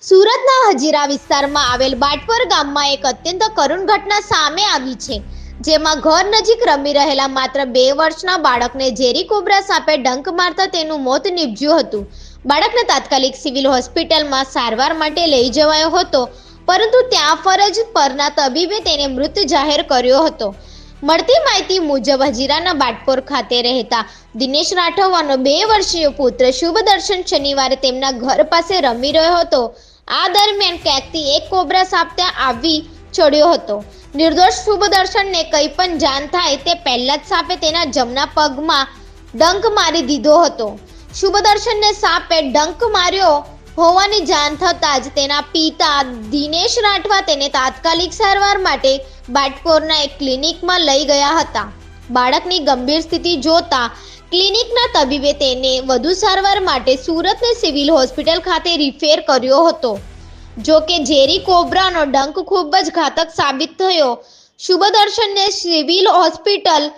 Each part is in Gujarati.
સુરતના હજીરા વિસ્તારમાં આવેલ બાટપર ગામમાં એક અત્યંત કરુણ ઘટના સામે આવી છે, જેમાં ઘર નજીક રમી રહેલા માત્ર 2 વર્ષના બાળકને ઝેરી કોબરા સાપે ડંખ મારતા તેનું મોત નીપજ્યું હતું. બાળકને તાત્કાલિક સિવિલ હોસ્પિટલમાં સારવાર માટે લઈ જવાયો હતો, પરંતુ ત્યાં ફરજ પરના તબીબે તેને મૃત જાહેર કર્યો હતો. મળતી માહિતી મુજબ હજીરાના બાટપોર ખાતે રહેતા દિનેશ રાઠવાનો 2 વર્ષીય પુત્ર શુભ દર્શન શનિવારે તેમના ઘર પાસે રમી રહ્યો હતો. આ દરમિયાન ક્યાંકથી એક કોબરા સાપ ત્યાં આવી ચડ્યો હતો. નિર્દોષ શુભ દર્શનને કંઈ પણ જાણ થાય તે પહેલા જ સાપે તેના જમણા પગમાં ડંખ મારી દીધો હતો. શુભ દર્શનને સાપે ડંખ માર્યો હોવાની જાણ થતાં જ તેના પિતા દિનેશ રાઠવા તેને તાત્કાલિક સારવાર માટે બાટપોરના એક ક્લિનિકમાં લઈ ગયા હતા. બાળકની ગંભીર સ્થિતિ જોતા ક્લિનિકના તબીબે તેને વધુ સારવાર માટે સુરતની સિવિલ હોસ્પિટલ ખાતે રિફેર કર્યો હતો. જો કે ઝેરી કોબરાનો ડંખ ખૂબ જ ઘાતક સાબિત થયો. શુભ દર્શનને સિવિલ હોસ્પિટલ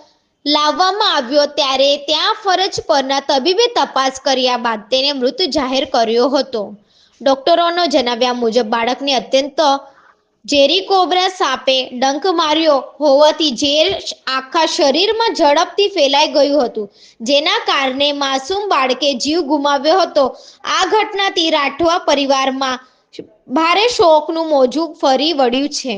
લાવવામાં આવ્યો ત્યારે ત્યાં ફરજ પરના તબીબે તપાસ કર્યા બાદ તેને મૃત જાહેર કર્યો હતો. ડોક્ટરોનો જણાવ્યા મુજબ બાળકને અત્યંત ઝેરી કોબરા સાપે ડંખ માર્યો હોવાથી ઝેર આખા શરીરમાં ઝડપથી ફેલાઈ ગયું હતું, જેના કારણે માસૂમ બાળકે જીવ ગુમાવ્યો હતો. આ ઘટનાથી રાઠવા પરિવારમાં ભારે શોકનું મોજું ફરી વળ્યું છે.